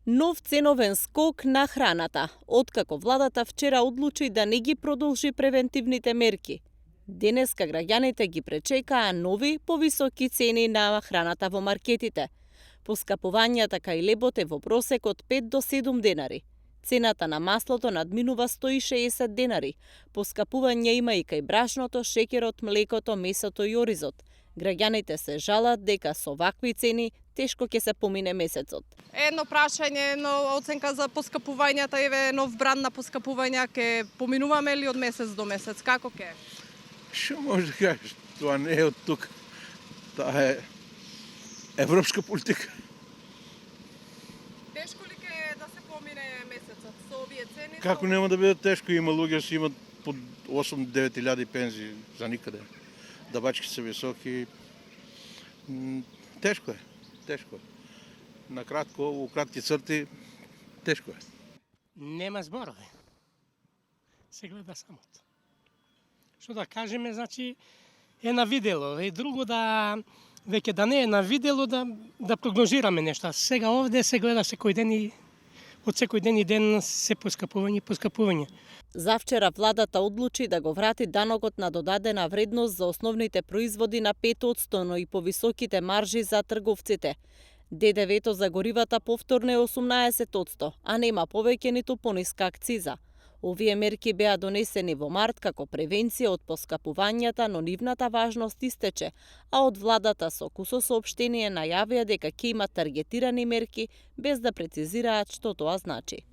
Нов ценовен скок на храната, откако владата вчера одлучи да не ги продолжи превентивните мерки. Денеска граѓаните ги пречекаа нови, повисоки цени на храната во маркетите. Поскапувањата кај лебот е во просек од 5 до 7 денари. Цената на маслото надминува 160 денари. Поскапување има и кај брашното, шеќерот, млекото, месото и оризот. Граѓаните се жалат дека со вакви цени тешко ќе се помине месецот. Едно прашање, едно оценка за поскапувањата, еве нов бранд на поскапувања, ќе поминуваме ли од месец до месец? Како ќе? Што може да кажеш? Тоа не е од тук. Таа е европска политика. Тешко ли ќе да се помине месецот со овие цени? Како нема да биде тешко? Има луѓе што имат по 8-9 илјади пензии за никаде. Дабачки се високи. Тешко е. Тешко е. Накратко, у кратки црти, тешко е. Нема зборови. Се гледа самото. Што да кажеме, значи, е на видело. И друго да, веќе да не е на видело, да прогнозираме нешта. Сега овде се гледа секој ден и од секој ден и ден се поскапување. Завчера владата одлучи да го врати данокот на додадена вредност за основните производи на 5%, но и повисоките маржи за трговците. ДДВ-то за горивата повторно е 18%, а нема повеќе ниту пониска акциза. Овие мерки беа донесени во март како превенција од поскапувањата, но нивната важност истече, а од владата со кусо соопштение најавија дека ќе има таргетирани мерки без да прецизираат што тоа значи.